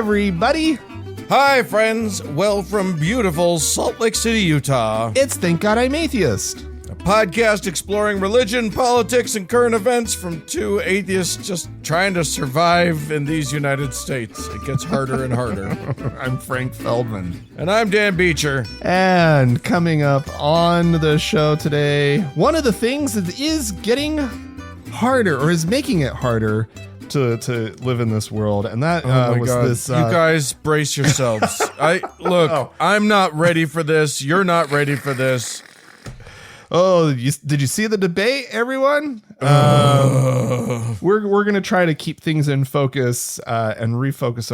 everybody. Hi, friends. Well, from beautiful Salt Lake City, Utah. It's Thank God I'm Atheist, A podcast exploring religion, politics, and current events from two atheists just trying to survive in these United States. It gets harder and harder. I'm Frank Feldman. And I'm Dan Beecher. And coming up on the show today, one of the things that is getting harder, or is making it harder, to live in this world, and that was God. this. You guys brace yourselves. I'm not ready for this. You're not ready for this. Oh, did you see the debate, everyone? We're gonna try to keep things in focus and refocus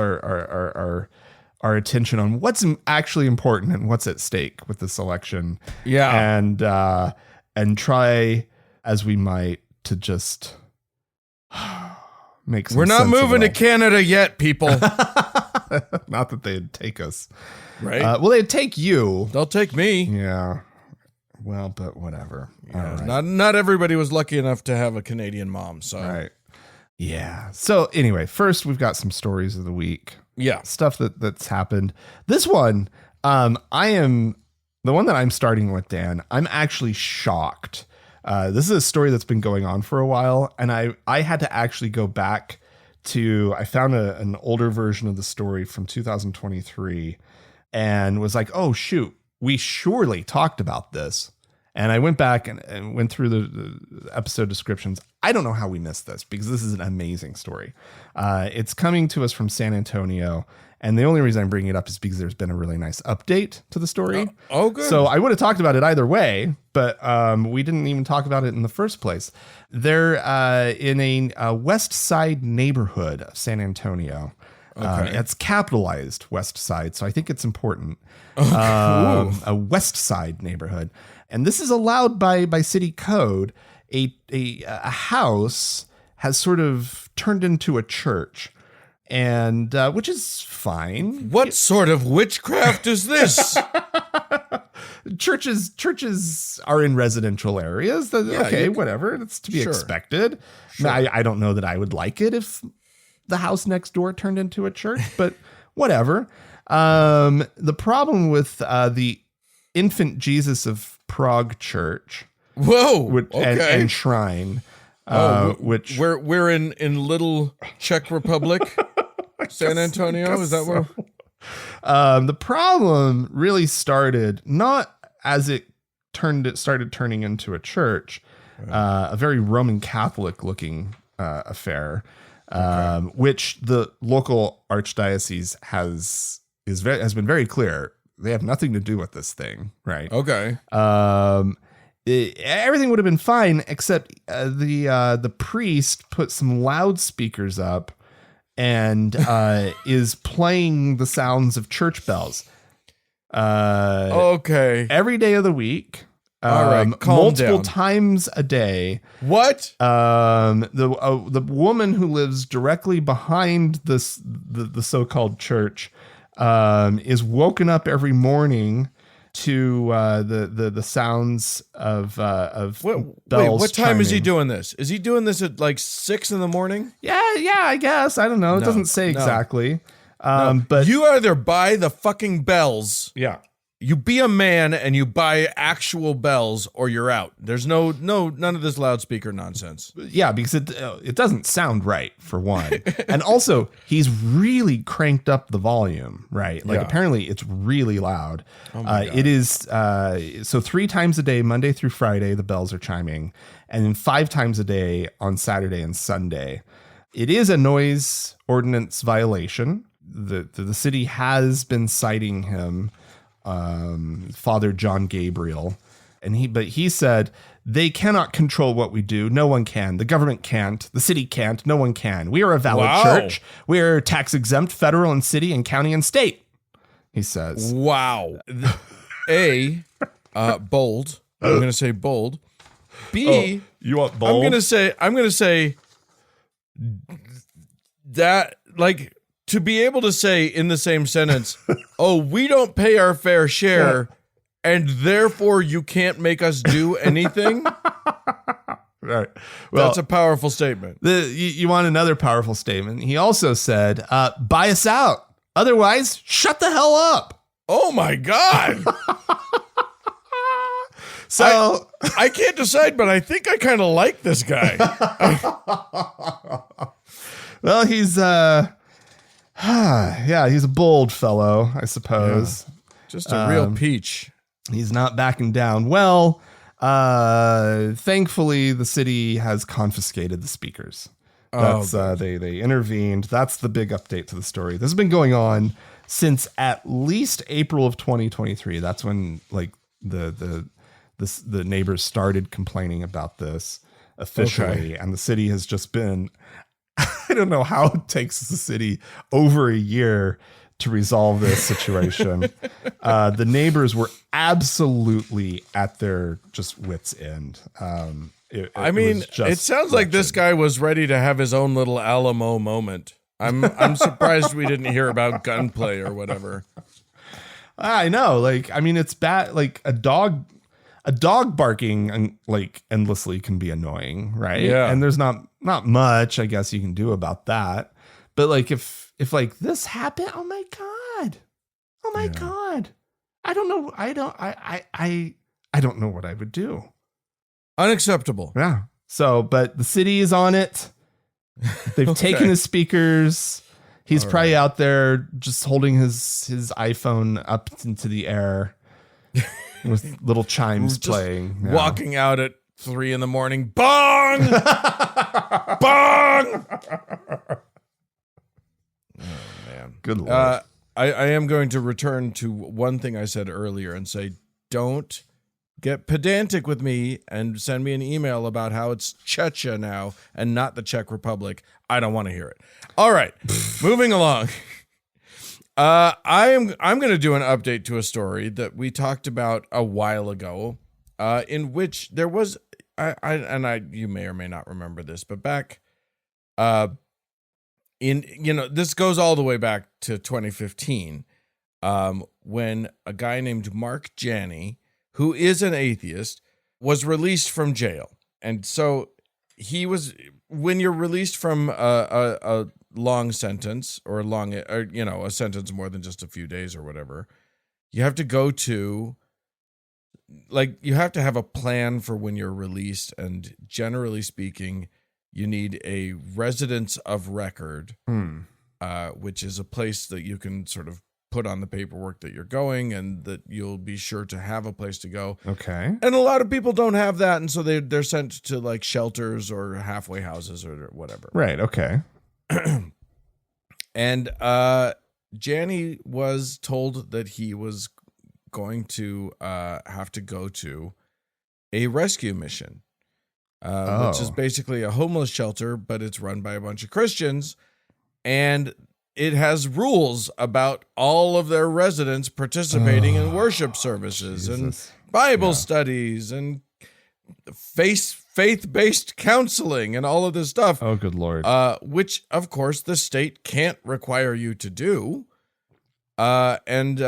our attention on what's actually important and what's at stake with this election. Yeah, and try as we might to just. We're not moving to Canada yet, people. Not that they'd take us. Right. Well, they'd take you. They'll take me. Yeah. Well, but whatever. Yeah, all right. Not everybody was lucky enough to have a Canadian mom. So. Right. Yeah. So anyway, first we've got some stories of the week. Yeah. Stuff that's happened. This one, the one that I'm starting with, Dan, I'm actually shocked. This is a story that's been going on for a while, and I had to actually go back to, I found an older version of the story from 2023 and was like, oh, shoot, we surely talked about this. And I went back and went through the episode descriptions. I don't know how we missed this because this is an amazing story. It's coming to us from San Antonio. And the only reason I'm bringing it up is because there's been a really nice update to the story. Oh, good. So I would have talked about it either way, but we didn't even talk about it in the first place. They're in a West Side neighborhood of San Antonio. Okay. It's capitalized West Side, so I think it's important. Okay. A West Side neighborhood. And this is allowed by city code. A house has sort of turned into a church. And which is fine. What sort of witchcraft is this? Churches are in residential areas. Whatever. It's to be expected. Sure. I don't know that I would like it if the house next door turned into a church, but whatever. The problem with the Infant Jesus of Prague Church, whoa, and shrine, which we're in little Czech Republic. San Antonio, is that where? The problem really started not as it started turning into a church, a very Roman Catholic looking affair, which the local archdiocese has been very clear they have nothing to do with this thing, right? Okay. Everything would have been fine except the priest put some loudspeakers up and is playing the sounds of church bells. Okay. Every day of the week. All right, calm multiple down. times a day. What? The woman who lives directly behind the so-called church is woken up every morning to the sounds of bells. Wait, what time chiming. is he doing this? Is he doing this at like 6 a.m? Yeah, I guess. I don't know. It doesn't say exactly. But you either buy the fucking bells. Yeah. You be a man and you buy actual bells, or you're out. There's none of this loudspeaker nonsense. Yeah, because it doesn't sound right, for one. And also, he's really cranked up the volume, right? Like, apparently it's really loud. Oh my God. It is, so 3 times a day, Monday through Friday, the bells are chiming. And then 5 times a day on Saturday and Sunday. It is a noise ordinance violation. The city has been citing him, Father John Gabriel, but he said they cannot control what we do. No one can. The government can't. The city can't. No one can. We are a valid church. We are tax exempt, federal and city and county and state. He says. Wow. Bold. I'm going to say bold. B. You want bold? I'm going to say that, like, to be able to say in the same sentence, oh, we don't pay our fair share, and therefore you can't make us do anything. Right. Well, that's a powerful statement. You want another powerful statement? He also said, buy us out. Otherwise, shut the hell up. Oh my God. So I can't decide, but I think I kind of like this guy. well, he's he's a bold fellow, I suppose. Yeah. Just a real peach. He's not backing down. Well, thankfully the city has confiscated the speakers. That's they intervened. That's the big update to the story. This has been going on since at least April of 2023. That's when like the neighbors started complaining about this officially, and the city has just been, I don't know how it takes the city over a year to resolve this situation. The neighbors were absolutely at their just wits' end. It sounds like this guy was ready to have his own little Alamo moment. I'm surprised we didn't hear about gunplay or whatever. I know, like, I mean, it's bad. Like a dog barking like endlessly can be annoying, right? Yeah. And there's not much, I guess, you can do about that. But like if like this happened, oh my God. I don't know. I don't know what I would do. Unacceptable. Yeah. So, but the city is on it. They've taken his speakers. He's probably out there just holding his iPhone up into the air with little chimes playing. Yeah. Walking out at 3 a.m. Bong! Bong! Oh, man. Good Lord. I am going to return to one thing I said earlier and say, don't get pedantic with me and send me an email about how it's Chechnya now and not the Czech Republic. I don't want to hear it. All right, moving along. I'm going to do an update to a story that we talked about a while ago, in which there was you may or may not remember this, but back this goes all the way back to 2015, when a guy named Mark Janney, who is an atheist, was released from jail. And so when you're released from a long sentence or a sentence more than just a few days or whatever, you have to go to, like, you have to have a plan for when you're released. And generally speaking, you need a residence of record, which is a place that you can sort of put on the paperwork that you're going and that you'll be sure to have a place to go. Okay. And a lot of people don't have that. And so they're sent to like shelters or halfway houses or whatever. Right. Okay. And Janney was told that he was going to have to go to a rescue mission, which is basically a homeless shelter, but it's run by a bunch of Christians. And it has rules about all of their residents participating in worship services and Bible studies and faith-based counseling and all of this stuff. Oh, good Lord. Which, of course, the state can't require you to do. And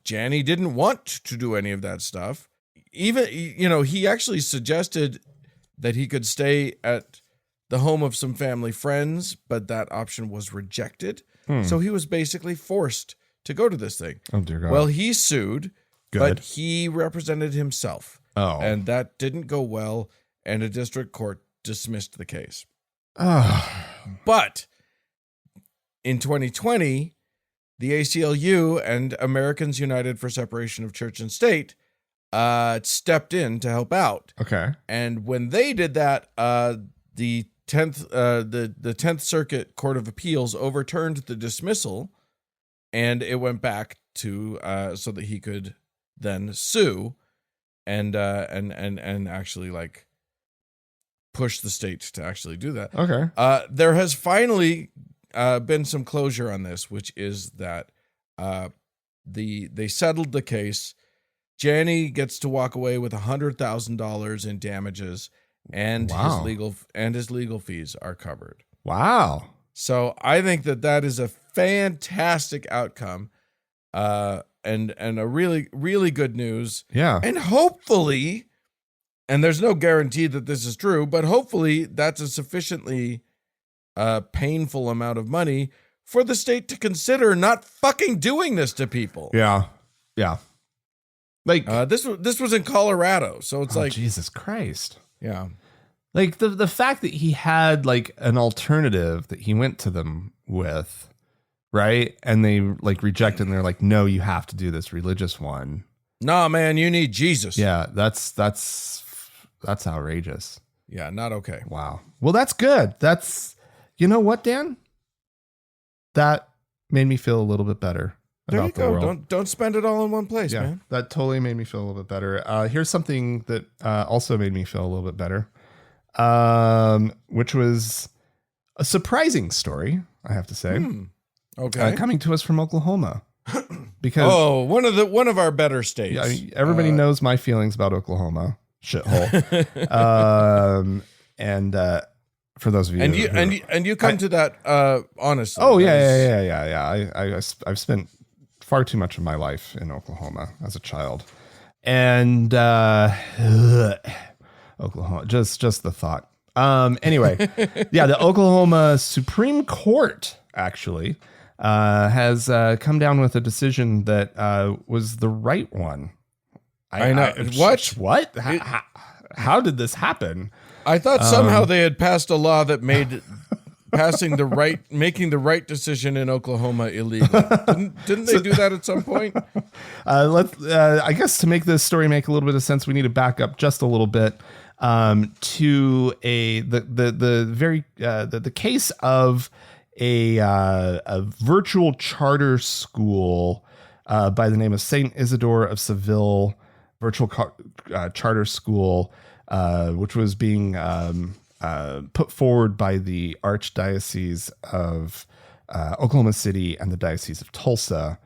Janney didn't want to do any of that stuff. Even, he actually suggested that he could stay at the home of some family friends, but that option was rejected. So he was basically forced to go to this thing. Oh, dear God. Well, he sued, Good. but he represented himself. Oh. And that didn't go well, and a district court dismissed the case. But in 2020, the ACLU and Americans United for Separation of Church and State stepped in to help out. Okay. And when they did that, the 10th Circuit Court of Appeals overturned the dismissal, and it went back to so that he could then sue and actually like push the state to actually do that. Okay. There has finally been some closure on this, which is that they settled the case. Janney gets to walk away with $100,000 in damages, and his legal fees are covered. Wow. So I think that is a fantastic outcome, and a really, really good news. Yeah. And hopefully, and there's no guarantee that this is true, but hopefully that's a sufficiently painful amount of money for the state to consider not fucking doing this to people. Yeah. Like this was in Colorado, so it's like Jesus Christ. Yeah. Like the fact that he had like an alternative that he went to them with, right? And they like rejected and they're like, no, you have to do this religious one. Nah, man, you need Jesus. Yeah, that's outrageous. Yeah, not okay. Wow. Well, that's good. That's, you know what, Dan? That made me feel a little bit better There about you the go. world. Don't spend it all in one place, Yeah, man. that totally made me feel a little bit better. Here's something that also made me feel a little bit better, which was a surprising story, I have to say. Okay. Coming to us from Oklahoma. Because one of our better states. Yeah, I mean, everybody knows my feelings about Oklahoma shithole. And for those of you, and you come to that honestly. Oh yeah. I've spent far too much of my life in Oklahoma as a child, and Oklahoma, just the thought. Anyway, yeah, the Oklahoma Supreme Court actually has come down with a decision that was the right one. I know. What? How did this happen? I thought somehow they had passed a law that made making the right decision in Oklahoma illegal. Didn't they do that at some point? I guess to make this story make a little bit of sense, we need to back up just a little bit to the case of a virtual charter school by the name of Saint Isidore of Seville virtual charter school, which was being put forward by the Archdiocese of Oklahoma City and the Diocese of Tulsa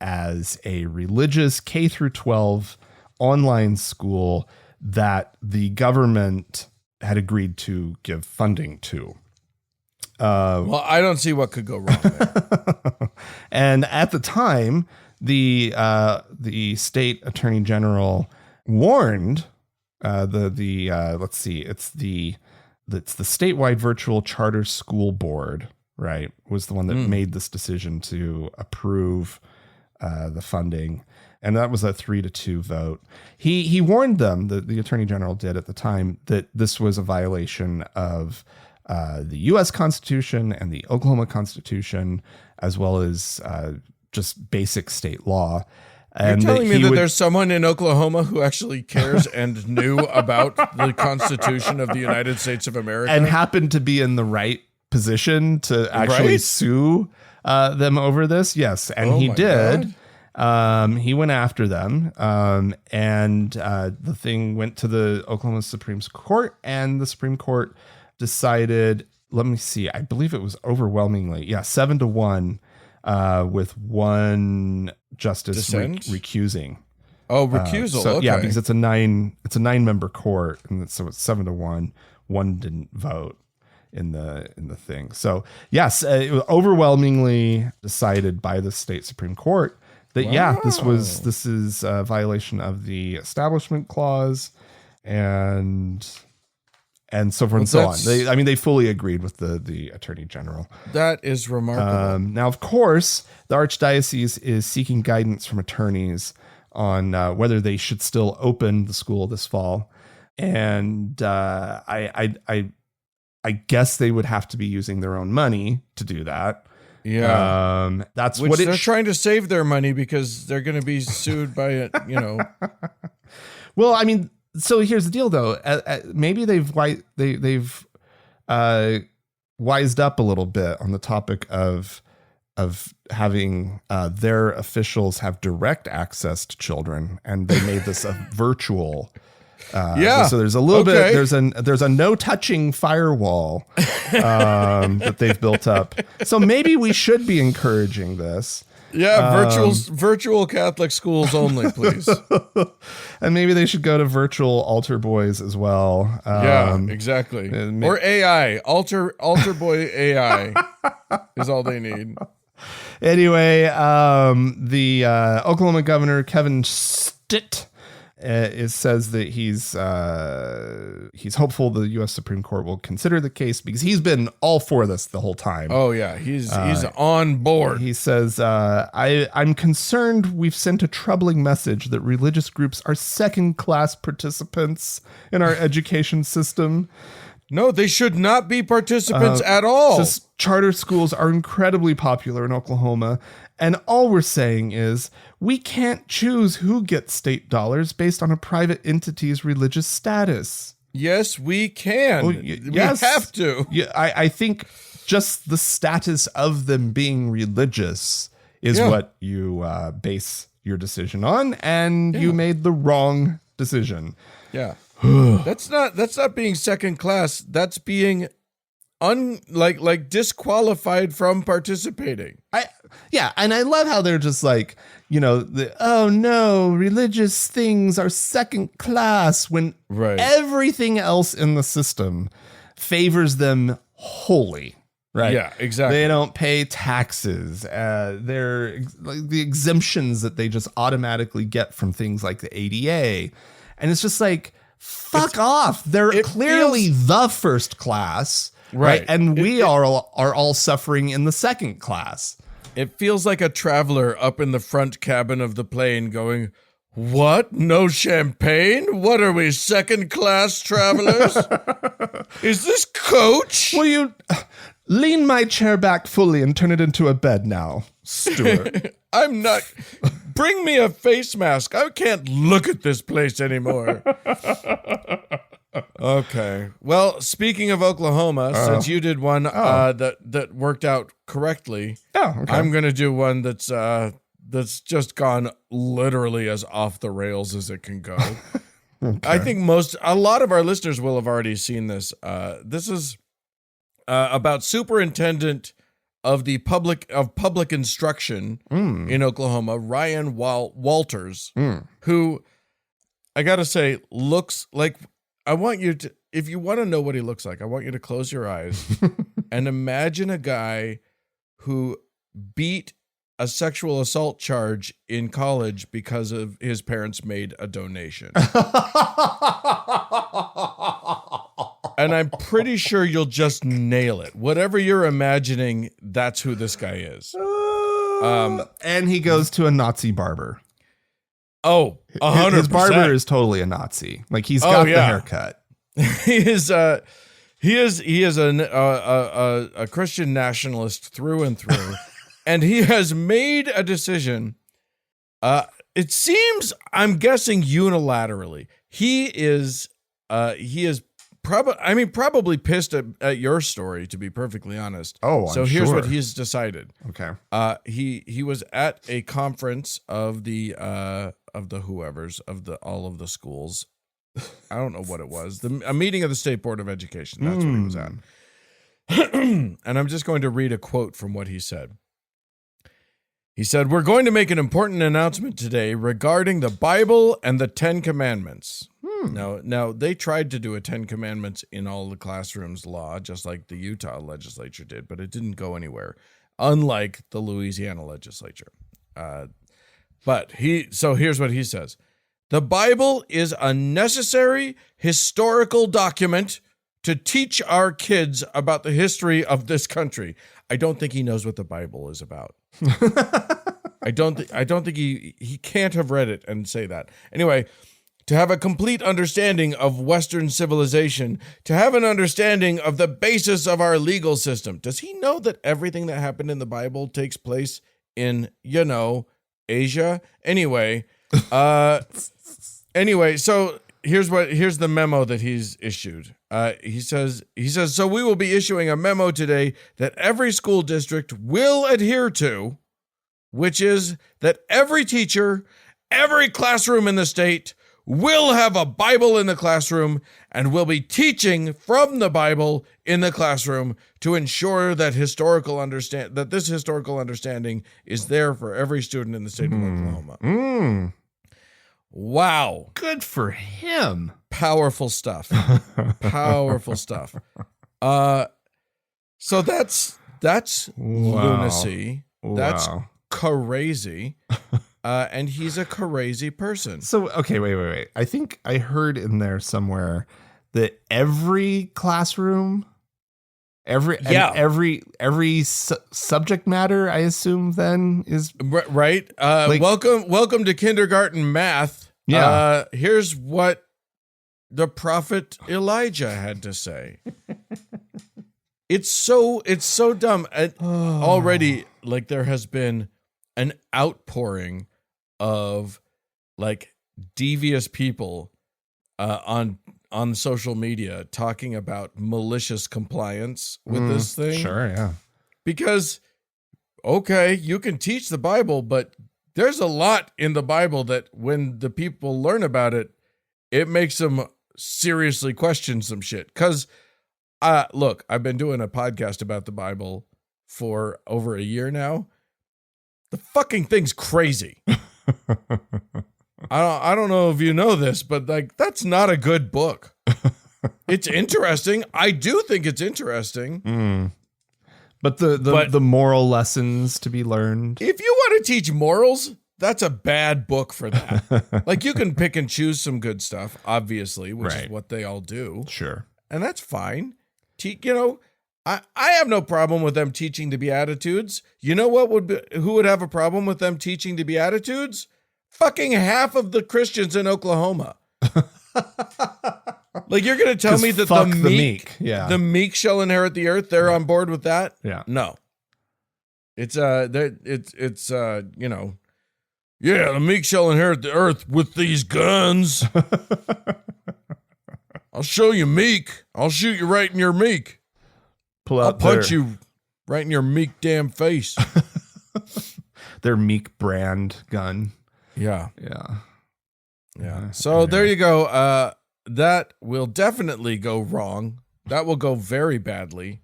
as a religious K through 12 online school that the government had agreed to give funding to. Well, I don't see what could go wrong there. And at the time, the state attorney general warned let's see, it's the statewide virtual charter school board, right, was the one that made this decision to approve the funding, and that was a 3-2 vote. He warned them, the attorney general did at the time, that this was a violation of the U.S. Constitution and the Oklahoma Constitution, as well as just basic state law. And you're telling me that there's someone in Oklahoma who actually cares and knew about the Constitution of the United States of America and happened to be in the right position to actually sue them over this? Yes, and he did. He went after them, and the thing went to the Oklahoma Supreme Court, and the Supreme Court decided, let me see, I believe it was overwhelmingly, 7-1, with one justice recusing. Oh, recusal. So, okay. Yeah, because it's a 9-member court, and so it's 7-1. One didn't vote in the thing. So yes, it was overwhelmingly decided by the state Supreme Court that this is a violation of the Establishment Clause, and so forth and so on. They fully agreed with the attorney general. That is remarkable. Now, of course, the Archdiocese is seeking guidance from attorneys on whether they should still open the school this fall. And I guess they would have to be using their own money to do that. Yeah. That's which what they're trying to save their money because they're going to be sued by it, Well, I mean, so here's the deal, though. Maybe they've wised up a little bit on the topic of having their officials have direct access to children, and they made this a virtual. So there's a little bit. There's a no touching firewall that they've built up. So maybe we should be encouraging this. Yeah, virtual Catholic schools only, please. And maybe they should go to virtual altar boys as well. Exactly. Or AI, altar boy AI is all they need. Anyway, the Oklahoma governor Kevin Stitt it says that he's hopeful the U.S. Supreme Court will consider the case because he's been all for this the whole time. Oh yeah, he's on board. He says, I'm concerned we've sent a troubling message that religious groups are second-class participants in our education system. No, they should not be participants at all. Says charter schools are incredibly popular in Oklahoma, and all we're saying is we can't choose who gets state dollars based on a private entity's religious status. Yes, we can. We have to. Yeah, I think just the status of them being religious is what you base your decision on, and you made the wrong decision. Yeah. That's not being second class. That's being disqualified from participating. And I love how they're just like, oh no, religious things are second class when everything else in the system favors them wholly. Right. Yeah, exactly. They don't pay taxes. They're like the exemptions that they just automatically get from things like the ADA. And it's just like, fuck off. They're clearly the first class. Right. And we are all suffering in the second class. It feels like a traveler up in the front cabin of the plane going, what? No champagne? What are we, second class travelers? Is this coach? Will you lean my chair back fully and turn it into a bed now, Stuart? I'm not. Bring me a face mask. I can't look at this place anymore. Okay. Well, speaking of Oklahoma, since you did one that worked out correctly, I'm going to do one that's just gone literally as off the rails as it can go. I think a lot of our listeners will have already seen this. This is about superintendent of the public instruction in Oklahoma, Ryan Walters, who I gotta say looks like. I want you to, if you want to know what he looks like, I want you to close your eyes and imagine a guy who beat a sexual assault charge in college because of his parents made a donation. And I'm pretty sure you'll just nail it. Whatever you're imagining, that's who this guy is. And he goes to a Nazi barber. Oh, 100%. His barber is totally a Nazi. Like he's got the haircut. He is a Christian nationalist through and through, and he has made a decision. It seems, I'm guessing unilaterally, he is probably pissed at your story, to be perfectly honest. So here's what he's decided. Okay. He was at a conference of the whoever's of all of the schools. I don't know what it was. A meeting of the State Board of Education. That's what he was at. And I'm just going to read a quote from what he said. He said, "We're going to make an important announcement today regarding the Bible and the Ten Commandments." Now, they tried to do a Ten Commandments in all the classrooms law, just like the Utah legislature did, but it didn't go anywhere, unlike the Louisiana legislature. So here's what he says. "The Bible is a necessary historical document to teach our kids about the history of this country." I don't think he knows what the Bible is about. I don't think he can't have read it and say that. Anyway, to have a complete understanding of Western civilization, to have an understanding of the basis of our legal system. Does he know that everything that happened in the Bible takes place in, Asia? Anyway, so here's the memo that he's issued. He says, "So we will be issuing a memo today that every school district will adhere to, which is that every teacher, every classroom in the state will have a Bible in the classroom and will be teaching from the Bible in the classroom to ensure that this historical understanding is there for every student in the state of Oklahoma." Wow. Good for him. Powerful stuff. Powerful stuff. So that's lunacy. Wow. That's crazy. and he's a crazy person. So, okay, wait. I think I heard in there somewhere that every classroom, every subject matter, I assume then is right. Welcome to kindergarten math. Yeah. Here's what the prophet Elijah had to say. It's so dumb. Already, like, there has been an outpouring of like devious people on social media talking about malicious compliance with this thing. Sure, yeah. Because, okay, you can teach the Bible, but there's a lot in the Bible that when the people learn about it, it makes them seriously question some shit. Because, look, I've been doing a podcast about the Bible for over a year now. The fucking thing's crazy. I don't know if you know this, but like, that's not a good book. It's interesting. I do think it's interesting. But the moral lessons to be learned. If you want to teach morals, that's a bad book for that. Like, you can pick and choose some good stuff, obviously, which is what they all do. Sure. And that's fine. I have no problem with them teaching the Beatitudes. You know who would have a problem with them teaching the Beatitudes? Fucking half of the Christians in Oklahoma. Like, you're going to tell me that the meek shall inherit the earth? They're on board with that? Yeah. No. It's the meek shall inherit the earth with these guns. I'll show you meek. I'll shoot you right in your meek. I'll punch you right in your meek damn face. Their meek brand gun. Yeah. Yeah. So there you go. That will definitely go wrong. That will go very badly.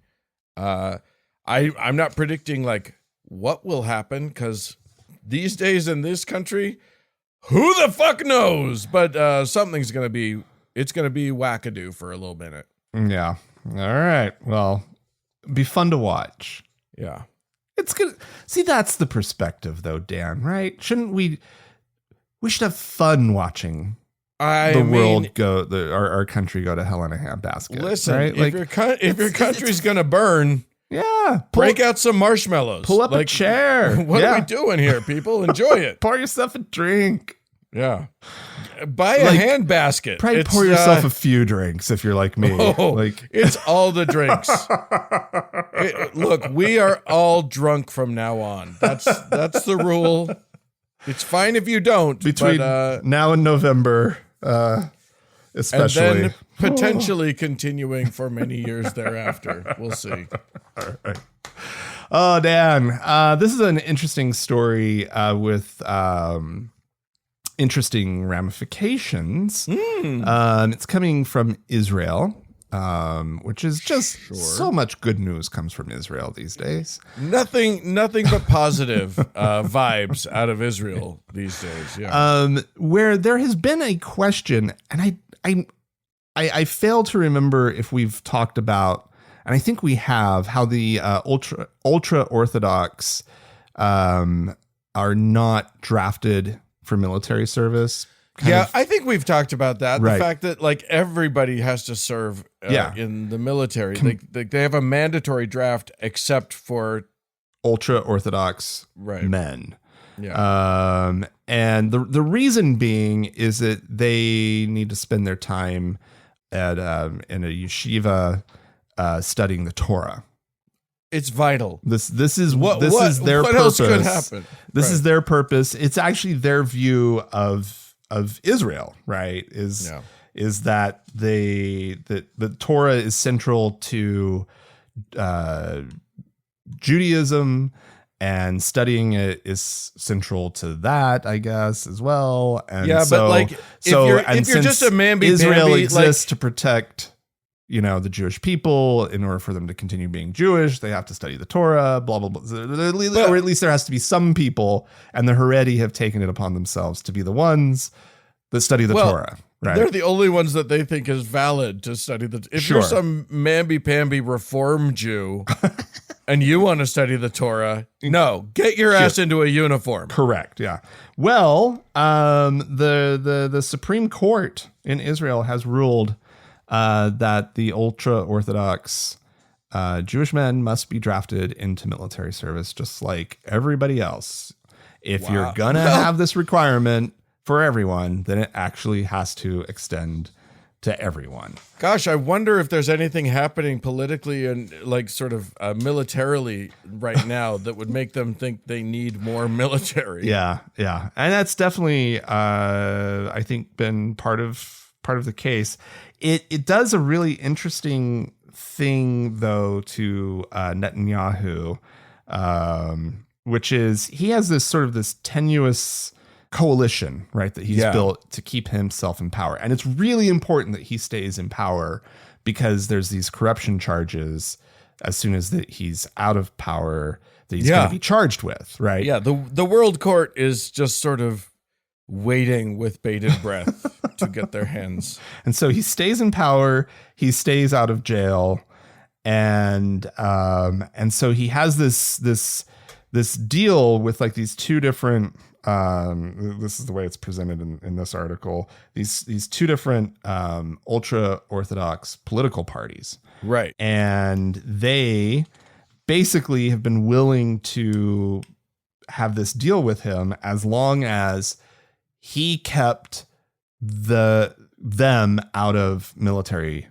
I'm not predicting like what will happen, because these days in this country, who the fuck knows? But something's gonna be wackadoo for a little minute. Yeah. All right. Well, be fun to watch. Yeah. It's good. See, that's the perspective though, Dan, right? Shouldn't we should have fun watching our country go to hell in a handbasket. Listen, right? if your country's gonna burn, break out some marshmallows. Pull up a chair. What are we doing here, people? Enjoy it. Pour yourself a drink. Yeah. Buy a hand basket. Probably pour yourself a few drinks if you're like me. It's all the drinks. Look, we are all drunk from now on. That's the rule. It's fine if you don't. Between now and November, especially. And then potentially continuing for many years thereafter. We'll see. All right. Oh, Dan. This is an interesting story with interesting ramifications. It's coming from Israel. Which is just so much good news comes from Israel these days. Nothing but positive vibes out of Israel these days. Yeah. Where there has been a question, and I fail to remember if we've talked about, and I think we have, how the ultra-Orthodox are not drafted for military service. I think we've talked about that. Right. The fact that like everybody has to serve in the military. They have a mandatory draft except for ultra-Orthodox men. Yeah. And the reason being is that they need to spend their time at in a yeshiva studying the Torah. It's vital. This is their purpose. What else could happen? This is their purpose. It's actually their view of Israel, right? Is that the Torah is central to Judaism, and studying it is central to that, I guess, as well. And but like, if you're just a mamby-pamby, Israel exists to protect, the Jewish people. In order for them to continue being Jewish, they have to study the Torah, blah, blah, blah. Or at least there has to be some people, and the Haredi have taken it upon themselves to be the ones that study the Torah. Right? They're the only ones that they think is valid to study the. If you're some mamby-pamby reform Jew, and you want to study the Torah, no, get your ass into a uniform. Correct. Yeah. Well, the Supreme Court in Israel has ruled that the ultra-Orthodox Jewish men must be drafted into military service, just like everybody else. If you're gonna have this requirement for everyone, then it actually has to extend to everyone. Gosh, I wonder if there's anything happening politically and like sort of militarily right now that would make them think they need more military. Yeah, yeah, and that's definitely, I think, been part of the case. It does a really interesting thing though to Netanyahu, which is he has this tenuous coalition, right, that he's built to keep himself in power. And it's really important that he stays in power because there's these corruption charges as soon as that he's out of power that he's going to be charged with, right? Yeah, the world court is just sort of waiting with bated breath to get their hands. And so he stays in power, he stays out of jail, and so he has this deal with like these two different this is the way it's presented in this article. These two different ultra-Orthodox political parties. Right. And they basically have been willing to have this deal with him as long as he kept them out of military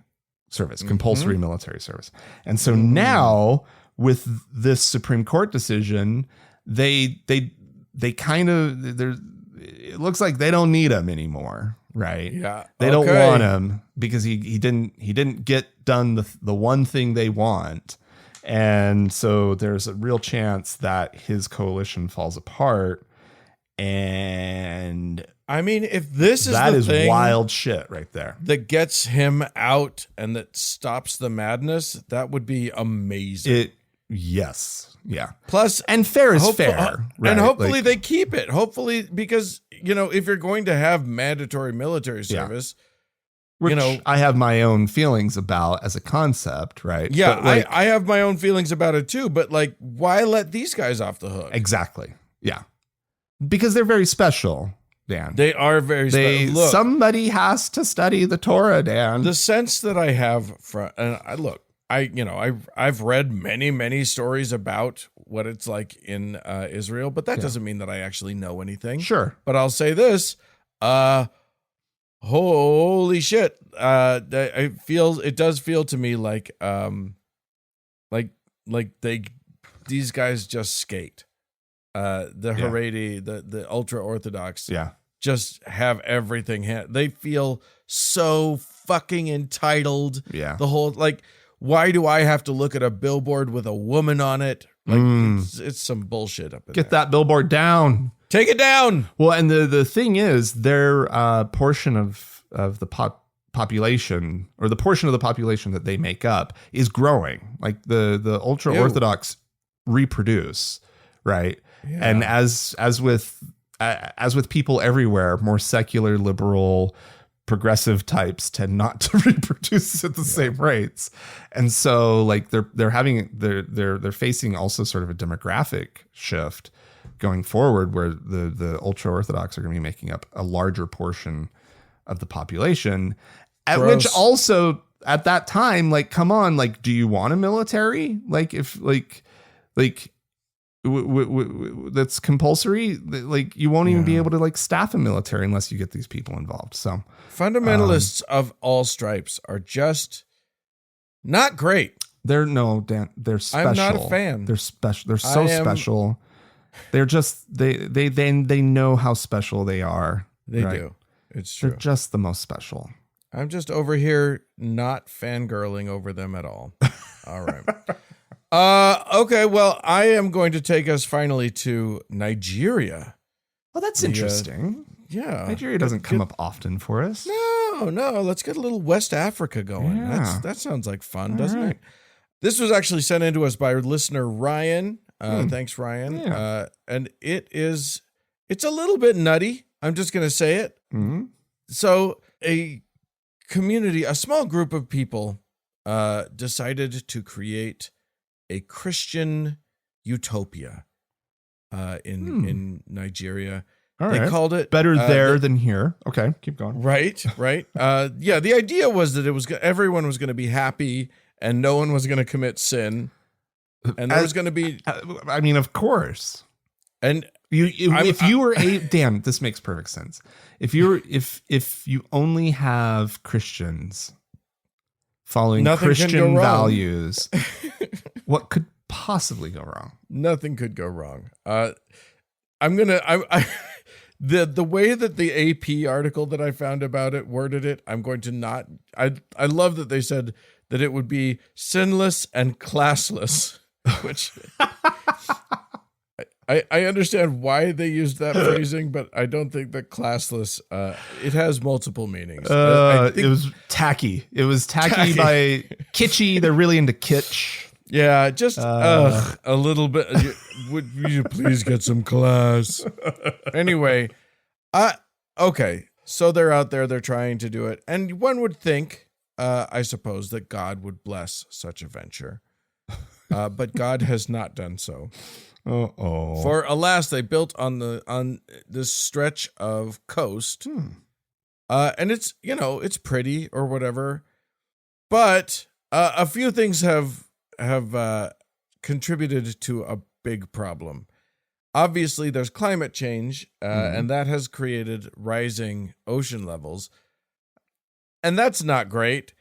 service, compulsory military service. And so now with this Supreme Court decision, it looks like they don't need him anymore, right? Yeah. They don't want him because he didn't get done the one thing they want. And so there's a real chance that his coalition falls apart. And I mean, if this is that the is thing wild shit right there that gets him out and that stops the madness, that would be amazing. Yes. Yeah. Plus, and fair is fair. Right? And hopefully they keep it. Hopefully, because, if you're going to have mandatory military service, which I have my own feelings about as a concept, right? Yeah, but I have my own feelings about it too. But like, why let these guys off the hook? Exactly. Yeah. Because they're very special, Dan. They are very special. Somebody has to study the Torah, Dan. The sense that I have I've read many stories about what it's like in Israel, but that doesn't mean that I actually know anything. Sure. But I'll say this, holy shit. It does feel to me like these guys just skate. The Haredi, the ultra-Orthodox, just have everything. They feel so fucking entitled. Yeah. The whole, like, why do I have to look at a billboard with a woman on it? Like, it's some bullshit up in there. Get that billboard down. Take it down. Well, and the thing is, their portion of the population, or the portion of the population that they make up, is growing. Like the ultra-Orthodox reproduce, right? Yeah. And as with people everywhere, more secular, liberal, progressive types tend not to reproduce at the same rates. And so like they're facing also sort of a demographic shift going forward, where the ultra-Orthodox are going to be making up a larger portion of the population, at which also at that time, like, come on, like, do you want a military? Like, if that's compulsory, like, you won't even be able to like staff a military unless you get these people involved. So fundamentalists of all stripes are just not great. They're special. I'm not a fan. They're special. They're so special. They're just they know how special they are. They do. It's true. They're just the most special. I'm just over here not fangirling over them at all. All right. Okay, well, I am going to take us finally to Nigeria. Well, that's interesting. Nigeria doesn't come up often for us. No. Let's get a little West Africa going. Yeah. That sounds like fun, doesn't it? This was actually sent in to us by listener Ryan. Thanks, Ryan. Yeah. And it's a little bit nutty. I'm just going to say it. Mm-hmm. So a small group of people decided to create a Christian utopia in Nigeria. All They right. called it Better there than here. Okay, keep going. Right. Yeah, the idea was that everyone was going to be happy and no one was going to commit sin, and there was going to be. I mean, of course. And if you were Dan, this makes perfect sense. If you only have Christians following Christian values, what could possibly go wrong? Nothing could go wrong. The way that the AP article that I found about it worded it, I'm going to not. I love that they said that it would be sinless and classless, which I understand why they used that phrasing, but I don't think that classless. It has multiple meanings. It was tacky. It was tacky by kitschy. They're really into kitsch. Yeah, just a little bit. Would you please get some class? Anyway, okay. So they're out there. They're trying to do it, and one would think, I suppose, that God would bless such a venture, but God has not done so. Uh-oh. For alas, they built on this stretch of coast, and it's pretty or whatever, but a few things have contributed to a big problem. Obviously, there's climate change, and that has created rising ocean levels, and that's not great.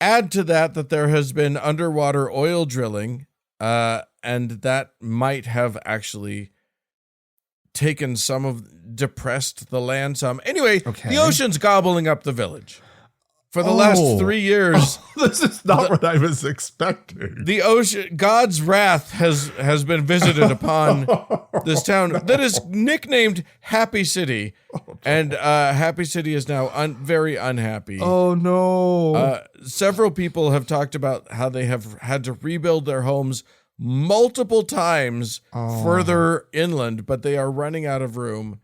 Add to that there has been underwater oil drilling, and that might have actually depressed the land some. Anyway, The ocean's gobbling up the village. For the last 3 years. This is not what I was expecting. The ocean, God's wrath has been visited upon this town that is nicknamed Happy City. And Happy City is now very unhappy. Oh, no. Several people have talked about how they have had to rebuild their homes multiple times further inland, but they are running out of room.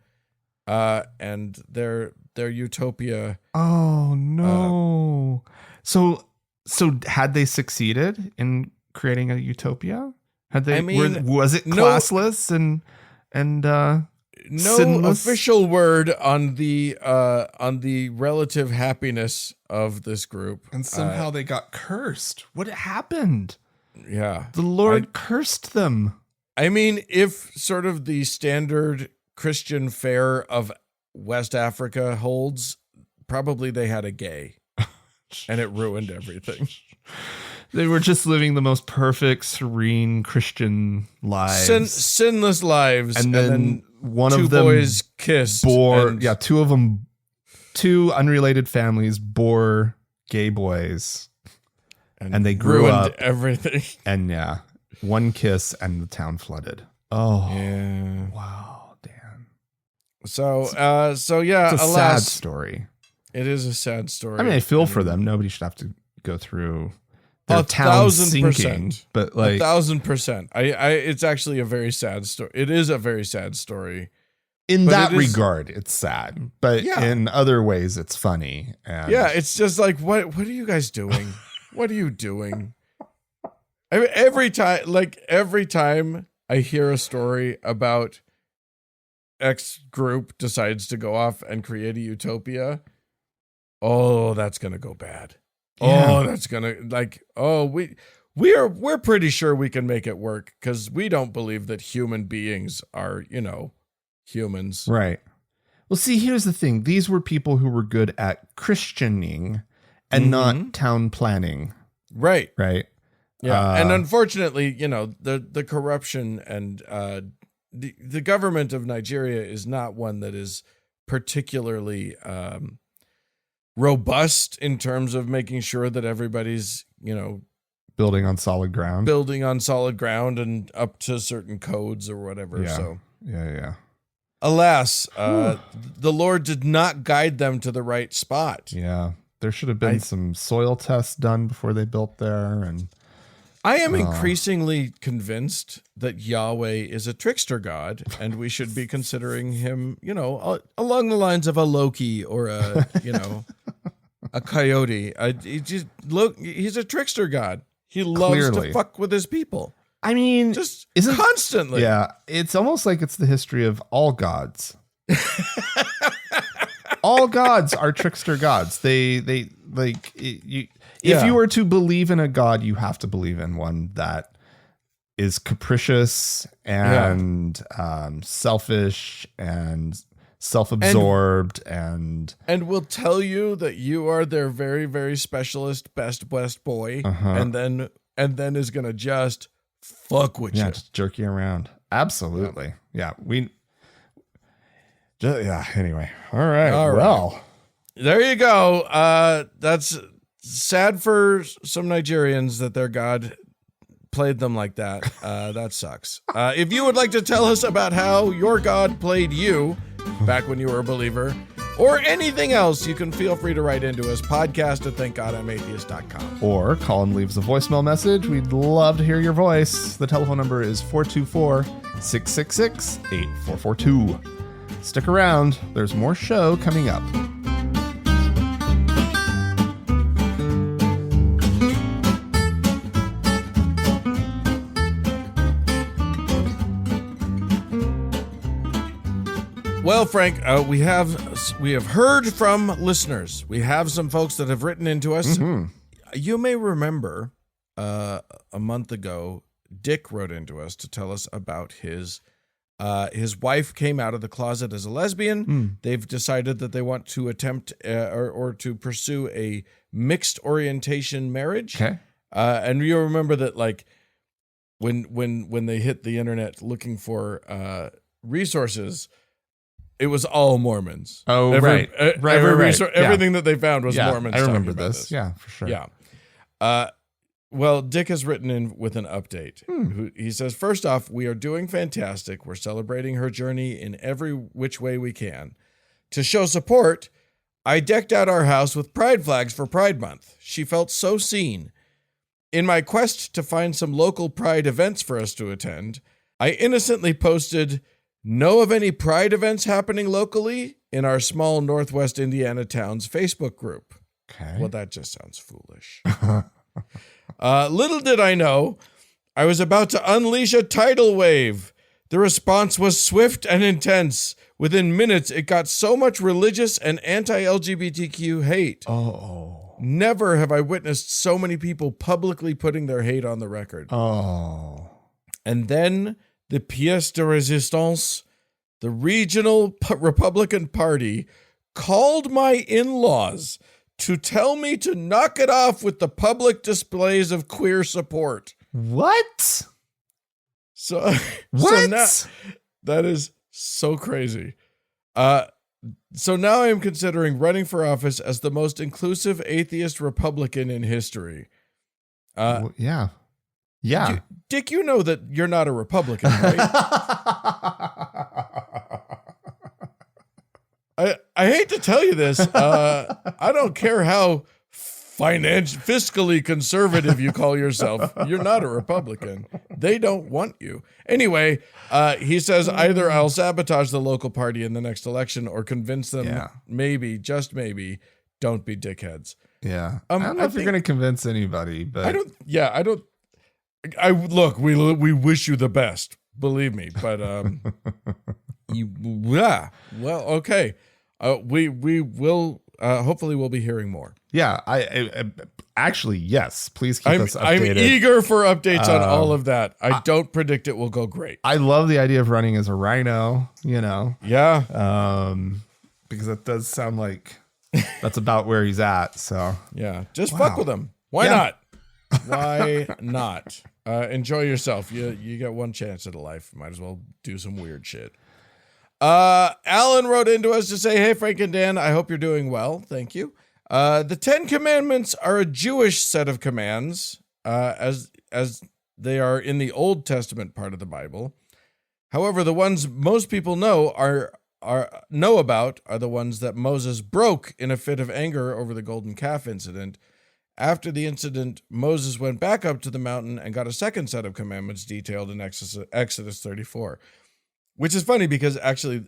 And their utopia. Oh no! So had they succeeded in creating a utopia? Had they? Was it classless and no sinless? Official word on the relative happiness of this group? And somehow they got cursed. What happened? Yeah, the Lord cursed them. I mean, if sort of the standard Christian fare of West Africa holds, probably they had a gay and it ruined everything. They were just living the most perfect, serene Christian lives. Sinless lives. And then one two of them boys kissed. two unrelated families bore gay boys. And they grew ruined up. Everything. And one kiss and the town flooded. Oh. Yeah. Wow. So it's a alas, sad story. It is a sad story. I mean, I feel for them. Nobody should have to go through their town sinking. But like 1,000%. It's actually a very sad story. It is a very sad story. In that regard, it's sad. But in other ways, it's funny. And it's just like, what are you guys doing? What are you doing? I mean, every time I hear a story about X group decides to go off and create a utopia, that's gonna go bad. That's gonna we're pretty sure we can make it work because we don't believe that human beings are humans, right? Well, see, here's the thing: these were people who were good at Christianing and not town planning, right? Yeah, and unfortunately, the corruption and the government of Nigeria is not one that is particularly robust in terms of making sure that everybody's, building on solid ground and up to certain codes or whatever. Yeah. So, yeah. Alas, the Lord did not guide them to the right spot. Yeah. There should have been some soil tests done before they built there. And I am increasingly convinced that Yahweh is a trickster god, and we should be considering him, along the lines of a Loki or a coyote. He's a trickster god. He loves Clearly. to fuck with his people. I mean, Just isn't constantly. Yeah, it's almost like it's the history of all gods. All gods are trickster gods. They like you. If you were to believe in a god, you have to believe in one that is capricious and selfish and self-absorbed and will tell you that you are their very, very specialist best boy, and then is gonna just fuck with you. just jerk you around. Absolutely. Yeah. Anyway. All right. Well, there you go. That's sad for some Nigerians that their god played them like that. That sucks. If you would like to tell us about how your god played you back when you were a believer, or anything else, you can feel free to write into us, podcast@thankgodimatheist.com. or Colin leaves a voicemail message. We'd love to hear your voice. The telephone number is 424-666-8442. Stick around. There's more show coming up. Well, Frank, we have heard from listeners. We have some folks that have written into us. You may remember a month ago, Dick wrote into us to tell us about his wife came out of the closet as a lesbian. They've decided that they want to attempt or to pursue a mixed orientation marriage. Okay. And you remember that, like, when they hit the internet looking for resources, it was all Mormons. Oh, right. Everything Yeah. that they found was Yeah, Mormons. I remember talking about this. Yeah, for sure. Yeah. Well, Dick has written in with an update. He says, first off, we are doing fantastic. We're celebrating her journey in every which way we can. To show support, I decked out our house with pride flags for Pride Month. She felt so seen. In my quest to find some local pride events for us to attend, I innocently posted, "Know of any pride events happening locally?" in our small Northwest Indiana town's Facebook group. Okay. Well, that just sounds foolish. Little did I know, I was about to unleash a tidal wave. The response was swift and intense. Within minutes, it got so much religious and anti-LGBTQ hate. Oh. Never have I witnessed so many people publicly putting their hate on the record. Oh. And then the pièce de résistance, the regional Republican Party, called my in-laws to tell me to knock it off with the public displays of queer support. What? So, What? So now, that is so crazy. So now I am considering running for office as the most inclusive atheist Republican in history. Well, yeah. Yeah. Dick, you know that you're not a Republican, right? I hate to tell you this. I don't care how fiscally conservative you call yourself. You're not a Republican. They don't want you. Anyway, he says either I'll sabotage the local party in the next election or convince them maybe, just maybe, don't be dickheads. Yeah. I don't know if you're going to convince anybody, but look, we wish you the best. Believe me, but well, okay. We will hopefully we'll be hearing more. Yeah, I actually, yes, please keep us updated. I'm eager for updates on all of that. I don't predict it will go great. I love the idea of running as a rhino, Yeah. because that does sound like that's about where he's at. So Yeah. Just fuck with him. Why not? Why not? Enjoy yourself. You got one chance at a life. Might as well do some weird shit. Alan wrote into us to say, "Hey, Frank and Dan, I hope you're doing well. Thank you. The 10 Commandments are a Jewish set of commands, as they are in the Old Testament part of the Bible. However, the ones most people know about are the ones that Moses broke in a fit of anger over the golden calf incident. After the incident, Moses went back up to the mountain and got a second set of commandments detailed in Exodus 34. Which is funny because actually,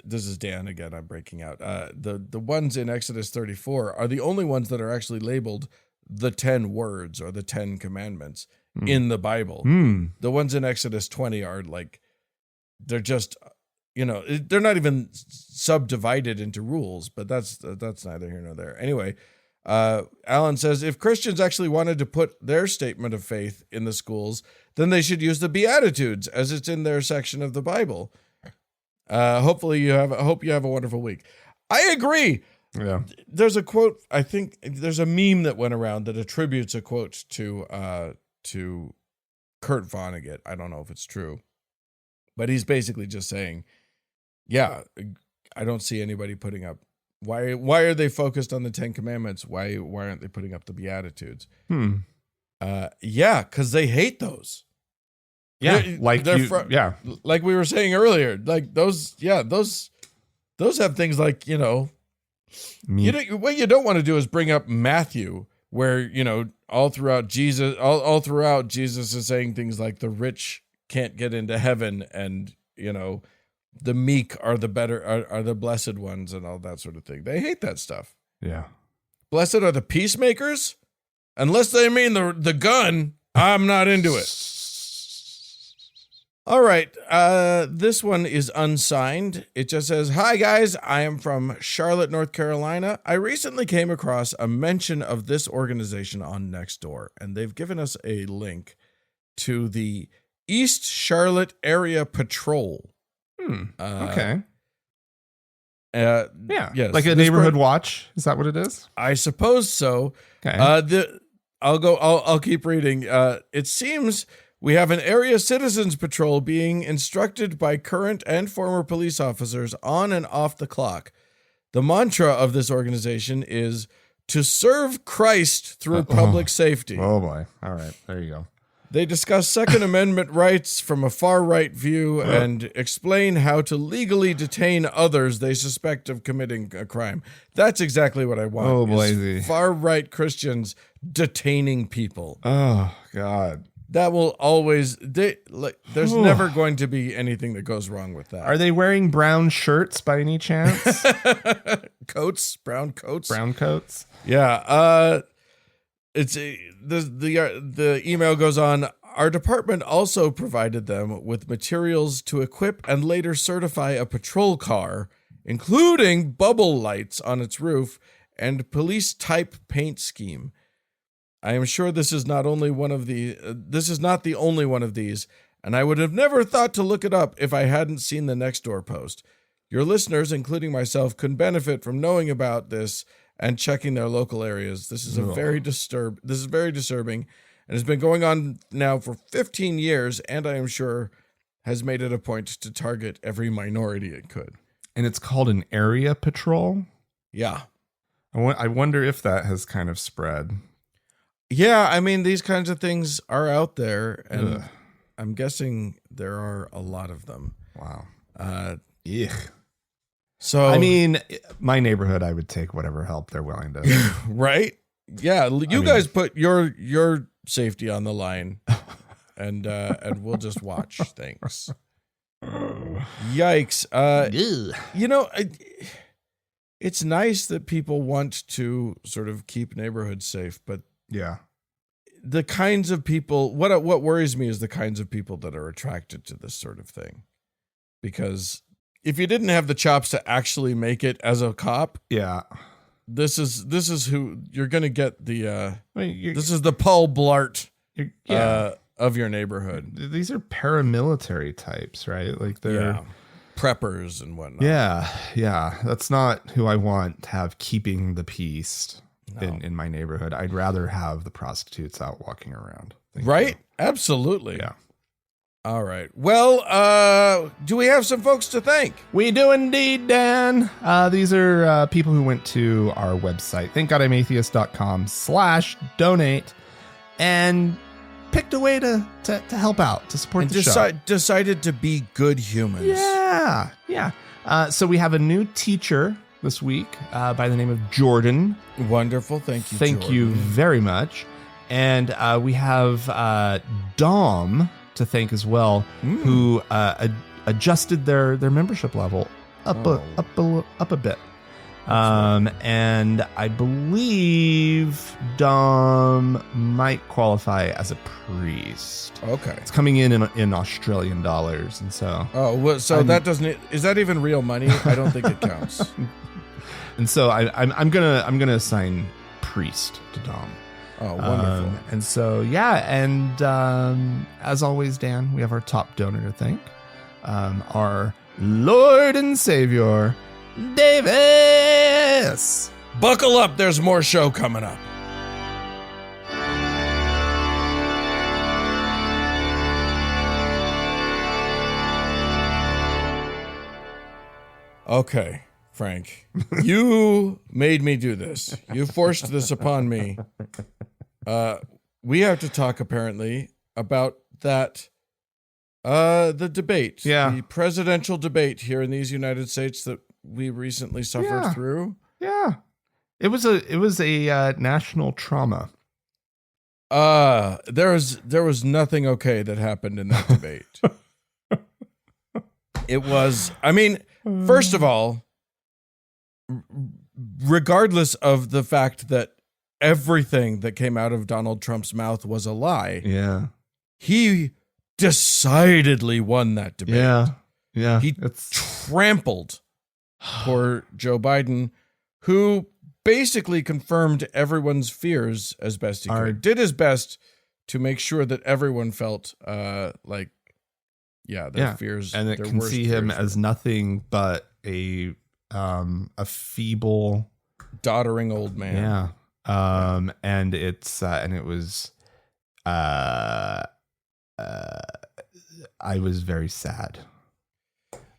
this is Dan again, I'm breaking out. The ones in Exodus 34 are the only ones that are actually labeled the 10 words or the 10 commandments in the Bible. The ones in Exodus 20 are like, they're just, they're not even subdivided into rules, but that's neither here nor there. Anyway, Alan says, if Christians actually wanted to put their statement of faith in the schools, then they should use the Beatitudes as it's in their section of the Bible. Hope you have a wonderful week. I agree. Yeah. There's a quote, I think there's a meme that went around that attributes a quote to Kurt Vonnegut. I don't know if it's true, but he's basically just saying, yeah, I don't see anybody putting up. Why are they focused on the 10 Commandments? Why aren't they putting up the Beatitudes? Yeah, because they hate those. Yeah, like we were saying earlier, like those have things like, what you don't want to do is bring up Matthew, where, all throughout Jesus is saying things like the rich can't get into heaven, and, the meek are the blessed ones, and all that sort of thing. They hate that stuff. Yeah. Blessed are the peacemakers, unless they mean the gun. I'm not into it. All right, this one is unsigned. It just says, "Hi guys, I am from Charlotte, North Carolina. I recently came across a mention of this organization on Nextdoor, and they've given us a link to the East Charlotte Area Patrol." Okay. Yeah. Yes. Like a neighborhood watch. Is that what it is? I suppose so. Okay. I'll keep reading. It seems we have an area citizens patrol being instructed by current and former police officers on and off the clock. The mantra of this organization is to serve Christ through public safety. Oh boy. All right. There you go. They discuss Second Amendment rights from a far-right view and explain how to legally detain others they suspect of committing a crime. That's exactly what I want. Oh, boy. Far-right Christians detaining people. Oh, God. That will always... there's never going to be anything that goes wrong with that. Are they wearing brown shirts by any chance? Coats? Brown coats? Brown coats? Yeah. The email goes on. Our department also provided them with materials to equip and later certify a patrol car, including bubble lights on its roof and police type paint scheme. I am sure this is not the only one of these, and I would have never thought to look it up if I hadn't seen the Nextdoor post. Your listeners, including myself, could benefit from knowing about this and checking their local areas. This is very disturbing, and has been going on now for 15 years, and I am sure has made it a point to target every minority it could. And it's called an area patrol? Yeah. I wonder if that has kind of spread. Yeah, I mean, these kinds of things are out there, and I'm guessing there are a lot of them. Wow. Yeah. So, I mean, my neighborhood, I would take whatever help they're willing to. Right? Yeah, guys put your safety on the line, and we'll just watch things. Yikes! It's nice that people want to sort of keep neighborhoods safe, but yeah, the kinds of people. What worries me is the kinds of people that are attracted to this sort of thing, because if you didn't have the chops to actually make it as a cop, yeah, this is who you're going to get. This is the Paul Blart of your neighborhood. These are paramilitary types, right? Like they're preppers and whatnot. Yeah. That's not who I want to have keeping the peace in my neighborhood. I'd rather have the prostitutes out walking around. Right? Absolutely. Yeah. All right. Well, do we have some folks to thank? We do indeed, Dan. These are people who went to our website, thankgodimatheist.com/donate, and picked a way to help out, to support and the show. Decided to be good humans. Yeah. So we have a new teacher this week by the name of Jordan. Wonderful. Thank you, Thank you very much. And we have Dom to thank as well, who adjusted their membership level up a bit. And I believe Dom might qualify as a priest. Okay. It's coming in Australian dollars, and so. Oh, well, so that doesn't. Is that even real money? I don't think it counts. And so I'm gonna assign priest to Dom. Oh, wonderful. And so and as always, Dan, we have our top donor to thank, our Lord and Savior, Davis. Buckle up, there's more show coming up. Okay, Frank, you made me do this. You forced this upon me. We have to talk, apparently, about that, the debate, the presidential debate here in these United States that we recently suffered through. Yeah, it was a national trauma. There was nothing okay that happened in that debate. It was, I mean, first of all, regardless of the fact that everything that came out of Donald Trump's mouth was a lie, he decidedly won that debate. He trampled poor Joe Biden, who basically confirmed everyone's fears as best he could. Did his best to make sure that everyone felt their fears, and it can see him as nothing but a feeble, doddering old man. And it was I was very sad.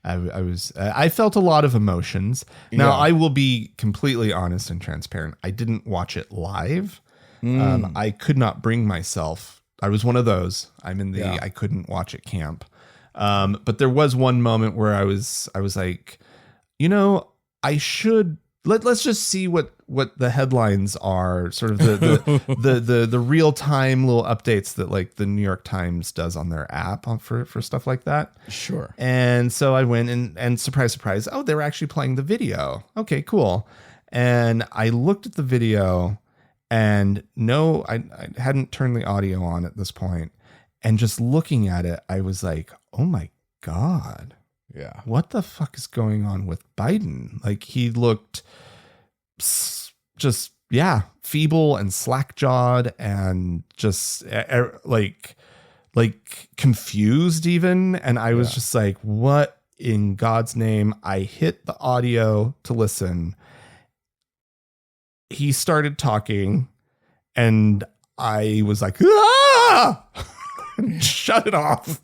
I felt a lot of emotions. Now, I will be completely honest and transparent. I didn't watch it live. I could not bring myself. I was one of those. I'm in the I couldn't watch it camp. But there was one moment where I was like, I should let's just see what the headlines are, sort of the real time little updates that like the New York Times does on their app for stuff like that. Sure. And so I went and surprise, oh, they were actually playing the video. Okay, cool. And I looked at the video, and no, I hadn't turned the audio on at this point. And just looking at it, I was like, oh my God. Yeah. What the fuck is going on with Biden? Like, he looked just, feeble and slack-jawed and just like confused even. And I was just like, what in God's name? I hit the audio to listen. He started talking and I was like, shut it off.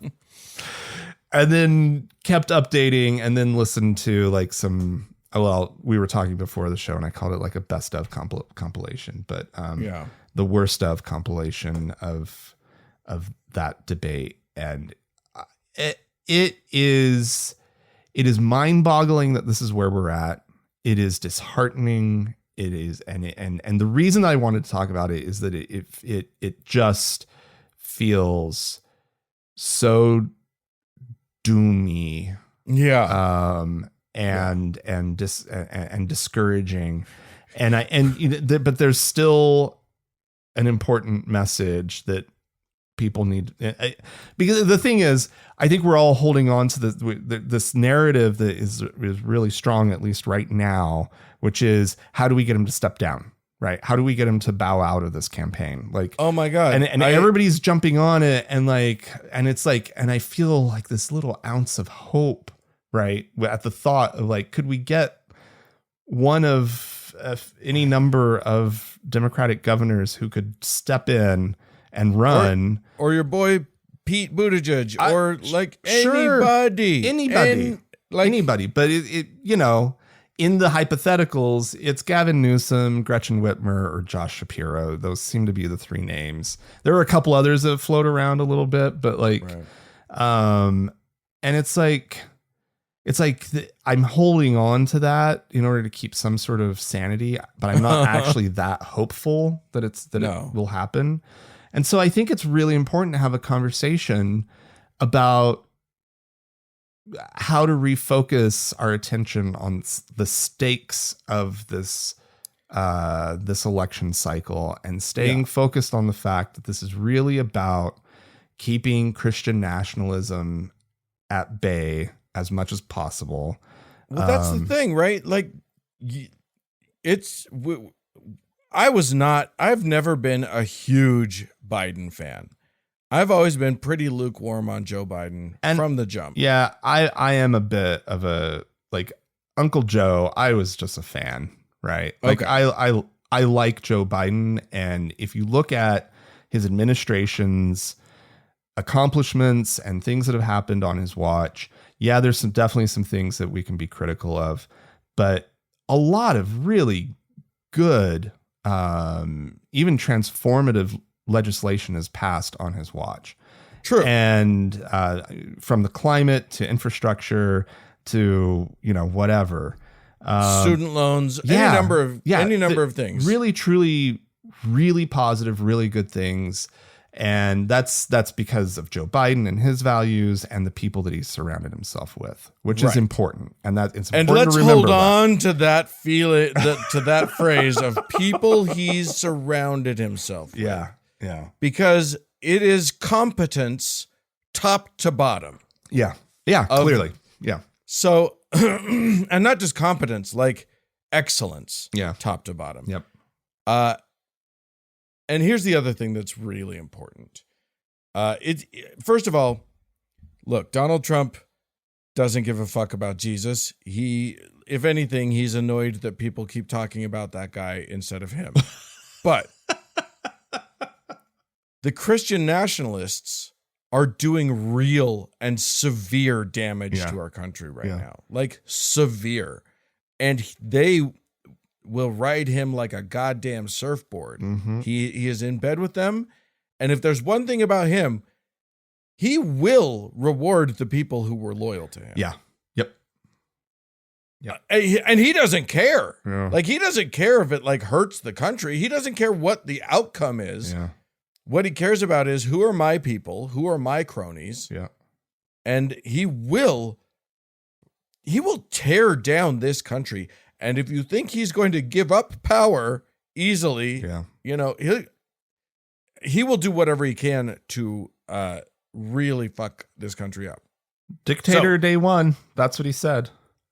And then kept updating, and then listened to like some, we were talking before the show and I called it like a best of compilation, but the worst of compilation of that debate. And it is mind boggling that this is where we're at. It is disheartening. It is. And the reason I wanted to talk about it is that it just feels so doomy, and discouraging, but there's still an important message that people need, because the thing is, I think we're all holding on to this narrative that is really strong, at least right now, which is, how do we get him to step down? Right? How do we get him to bow out of this campaign? Like, oh my God. And everybody's jumping on it, and it's like, and I feel like this little ounce of hope, right? At the thought of like, could we get one of any number of Democratic governors who could step in and run, or your boy Pete Buttigieg, or like anybody, but it in the hypotheticals, it's Gavin Newsom, Gretchen Whitmer, or Josh Shapiro. Those seem to be the three names. There are a couple others that float around a little bit, but and it's like I'm holding on to that in order to keep some sort of sanity, but I'm not actually that hopeful that it will happen. And so I think it's really important to have a conversation about how to refocus our attention on the stakes of this election cycle and staying focused on the fact that this is really about keeping Christian nationalism at bay as much as possible. Well, that's the thing, right? Like, I've never been a huge Biden fan. I've always been pretty lukewarm on Joe Biden from the jump. Yeah, I am a bit of a, like, Uncle Joe. I was just a fan, right? Like, Okay. I like Joe Biden, and if you look at his administration's accomplishments and things that have happened on his watch, yeah, there's definitely some things that we can be critical of, but a lot of really good, even transformative legislation has passed on his watch. True. And from the climate to infrastructure to, whatever. Student loans, any number of things. Really, truly, really positive, really good things. And that's because of Joe Biden and his values and the people that he's surrounded himself with, which is important. And that it's important let's to remember hold on to that to that phrase of people he's surrounded himself with. Yeah. Because it is competence top to bottom. Yeah, clearly. Yeah. So, and not just competence, like excellence. Yeah. Top to bottom. Yep. And here's the other thing that's really important. First of all, look, Donald Trump doesn't give a fuck about Jesus. If anything, he's annoyed that people keep talking about that guy instead of him. But the Christian nationalists are doing real and severe damage to our country right now. Like, severe. And they will ride him like a goddamn surfboard. Mm-hmm. He is in bed with them. And if there's one thing about him, he will reward the people who were loyal to him. Yeah. Yep. And he doesn't care. Yeah. Like, he doesn't care if it like hurts the country. He doesn't care what the outcome is. Yeah. What he cares about is, who are my people? Who are my cronies? Yeah. And he will tear down this country. And if you think he's going to give up power easily, he will do whatever he can to really fuck this country up. Dictator day one. That's what he said.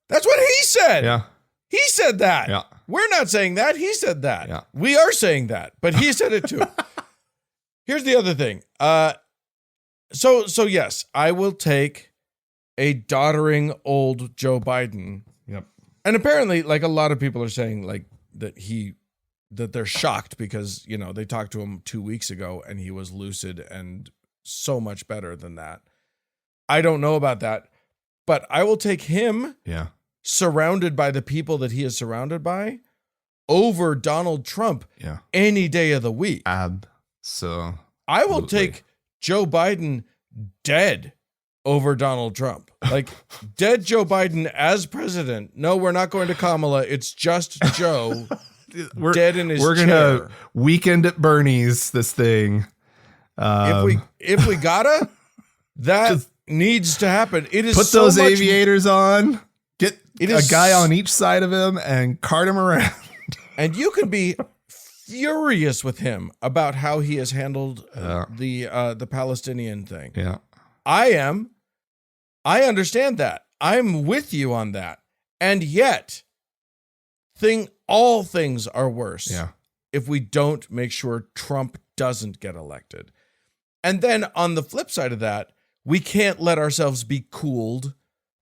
That's what he said. Yeah. He said that. Yeah. We're not saying that. He said that. Yeah. We are saying that, but he said it too. Here's the other thing. So yes, I will take a doddering old Joe Biden. Yep. And apparently, like, a lot of people are saying, like, that they're shocked because, they talked to him 2 weeks ago and he was lucid and so much better than that. I don't know about that, but I will take him surrounded by the people that he is surrounded by over Donald Trump any day of the week. So I will take Joe Biden dead over Donald Trump. Like, dead Joe Biden as president. No, we're not going to Kamala. It's just Joe dead in his chair. We're gonna Weekend at Bernie's this thing. If we gotta, that needs to happen. It is put so those much, aviators on. Get a guy on each side of him and cart him around. And you can be furious with him about how he has handled the Palestinian thing. Yeah, I am. I understand that. I'm with you on that. And yet, all things are worse if we don't make sure Trump doesn't get elected. And then on the flip side of that, we can't let ourselves be cooled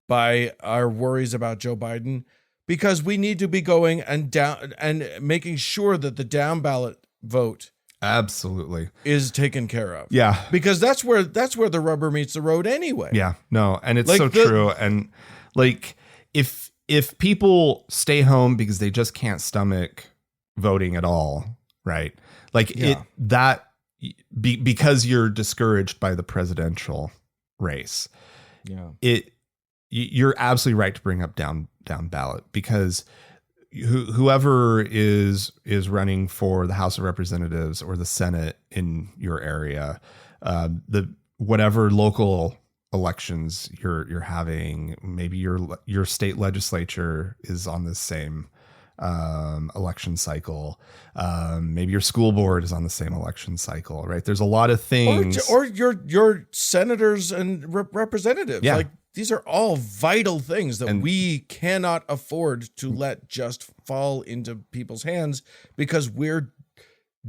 by our worries about Joe Biden, because we need to be going and down and making sure that the down ballot vote absolutely is taken care of. Yeah. Because that's where the rubber meets the road anyway. Yeah. No, and it's like so true. And like, if people stay home because they just can't stomach voting at all, right? Like because you're discouraged by the presidential race. Yeah. You're absolutely right to bring up down ballot, because whoever is running for the House of Representatives or the Senate in your area, whatever local elections you're having. Maybe your state legislature is on the same election cycle. Maybe your school board is on the same election cycle, right? There's a lot of things. Or your senators and representatives. Yeah. Like, these are all vital things that we cannot afford to let just fall into people's hands because we're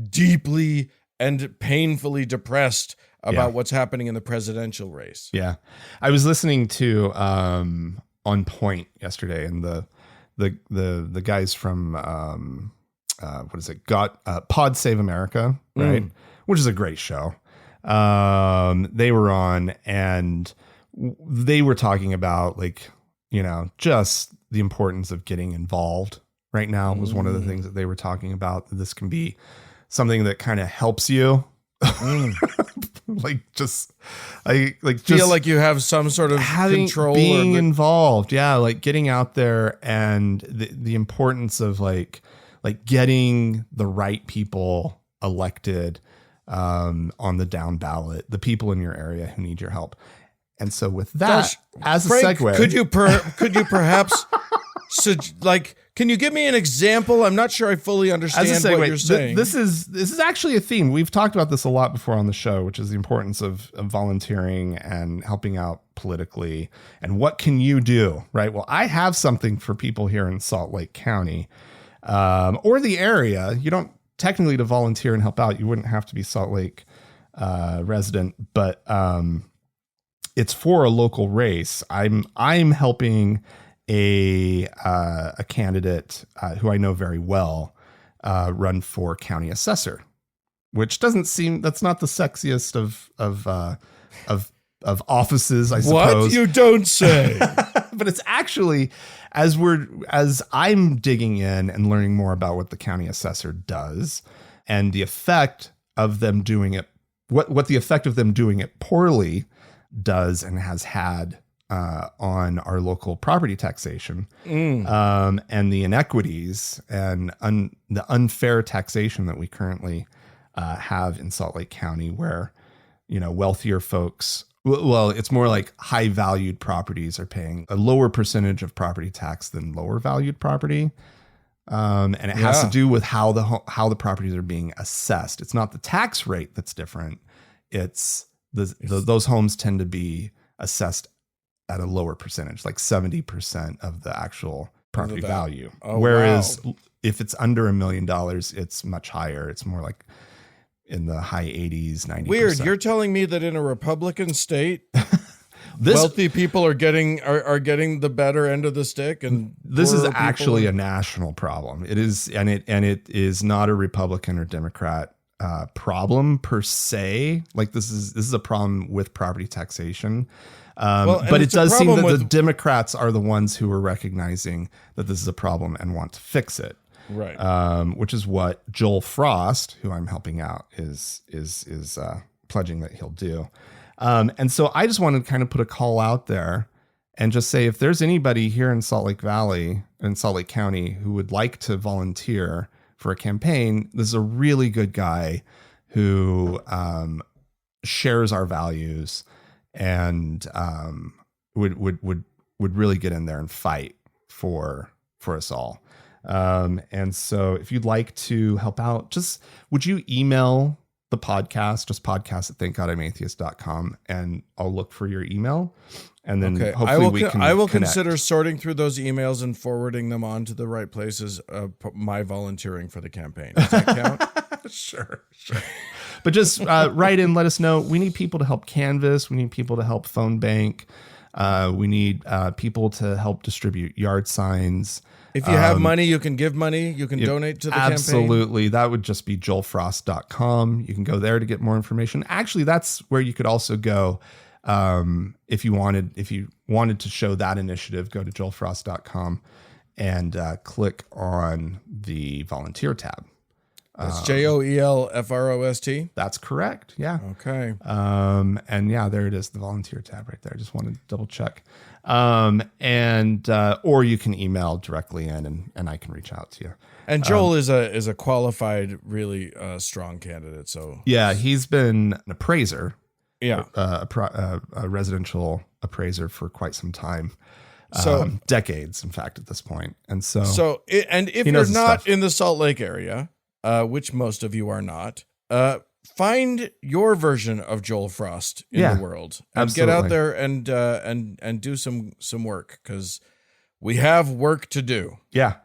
deeply and painfully depressed about what's happening in the presidential race. Yeah. I was listening to On Point yesterday, and the guys from what is it? Pod Save America, right? Which is a great show. They were on, and they were talking about, like, just the importance of getting involved right now was one of the things that they were talking about. This can be something that kind of helps you. Feel like you have some sort of control, being involved. Yeah. Like getting out there, and the importance of like getting the right people elected on the down ballot, the people in your area who need your help. And so with that, as Frank, a segue, could you perhaps can you give me an example? I'm not sure I fully understand what you're saying. This is actually a theme. We've talked about this a lot before on the show, which is the importance of volunteering and helping out politically. And what can you do, right? Well, I have something for people here in Salt Lake County or the area. You don't technically, to volunteer and help out, you wouldn't have to be Salt Lake resident, but it's for a local race. I'm helping a candidate who I know very well run for county assessor, which that's not the sexiest of offices, I suppose. What? You don't say. But it's actually, as I'm digging in and learning more about what the county assessor does and the effect of them doing it, what the effect of them doing it poorly does and has had on our local property taxation, and the inequities and the unfair taxation that we currently have in Salt Lake County, where wealthier folks, well, it's more like high valued properties are paying a lower percentage of property tax than lower valued property, and it has to do with how the properties are being assessed. It's not the tax rate that's different; it's those homes tend to be assessed at a lower percentage, like 70% of the actual property value. Oh, whereas if it's under $1 million, it's much higher. It's more like in the high 80s, 90%. Weird. You're telling me that in a Republican state, wealthy people are getting the better end of the stick, and this is actually a national problem. It is, and it is not a Republican or Democrat problem per se. Like this is a problem with property taxation. But it does seem that the Democrats are the ones who are recognizing that this is a problem and want to fix it. Right. Which is what Joel Frost, who I'm helping out, is pledging that he'll do. And so I just want to kind of put a call out there and just say, if there's anybody here in Salt Lake Valley and Salt Lake County who would like to volunteer for a campaign, this is a really good guy who shares our values and would really get in there and fight for us all. And so if you'd like to help out, would you email the podcast, just podcast@thankgodimatheist.com, and I'll look for your email. And then hopefully I will consider sorting through those emails and forwarding them on to the right places. My volunteering for the campaign. Does that count? Sure. But just write in, let us know. We need people to help canvass. We need people to help phone bank. We need people to help distribute yard signs. If you have money, you can give money. You can donate to the campaign. Absolutely. That would just be joelfrost.com. You can go there to get more information. Actually, that's where you could also go if you wanted to show that initiative. Go to joelfrost.com and click on the volunteer tab. That's JOELFROST. That's correct. Yeah. Okay. And yeah, there it is, the volunteer tab right there. Just wanted to double check. Or you can email directly in and I can reach out to you. And Joel is a qualified, really strong candidate. So yeah, he's been an appraiser Yeah. a residential appraiser for quite some time. So decades, in fact, at this point. And and if you're not in the Salt Lake area, which most of you are not, find your version of Joel Frost in the world and absolutely. get out there and do some work, because we have work to do. Yeah.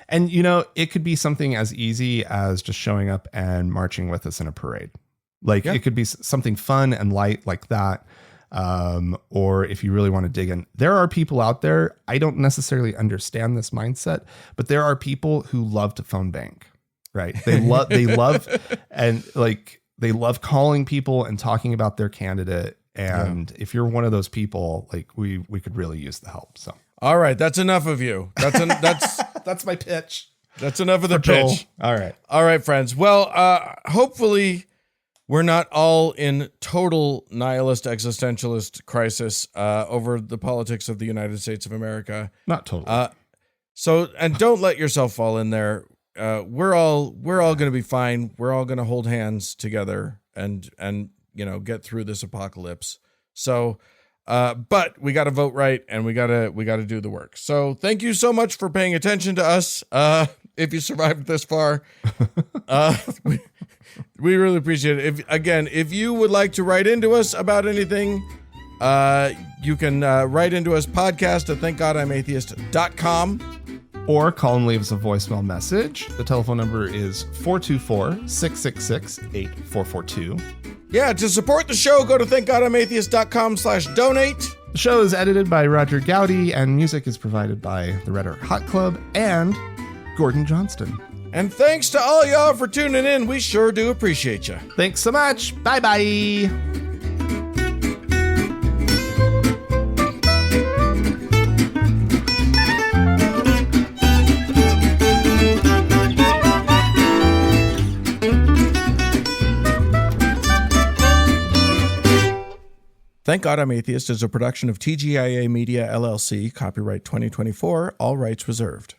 And, it could be something as easy as just showing up and marching with us in a parade. Like it could be something fun and light like that. Or if you really want to dig in, there are people out there. I don't necessarily understand this mindset, but there are people who love to phone bank, right? They love calling people and talking about their candidate. And if you're one of those people, like we could really use the help. So, all right, that's enough of you. That's my pitch. That's enough of the pitch. All right, friends. Well, hopefully we're not all in total nihilist existentialist crisis over the politics of the United States of America. Not totally. And don't let yourself fall in there. We're all going to be fine. We're all going to hold hands together and get through this apocalypse. So, but we got to vote right, and we got to do the work. So thank you so much for paying attention to us. If you survived this far, we really appreciate it. If you would like to write into us about anything, you can write into us podcast@thankgodimatheist.com. Or call and leave us a voicemail message. The telephone number is 424-666-8442. Yeah, to support the show, go to thankgodimatheist.com/donate. The show is edited by Roger Gowdy, and music is provided by the Red Arc Hot Club and Gordon Johnston. And thanks to all y'all for tuning in. We sure do appreciate you. Thanks so much. Bye-bye. Thank God I'm Atheist is a production of TGIA Media, LLC, copyright 2024, all rights reserved.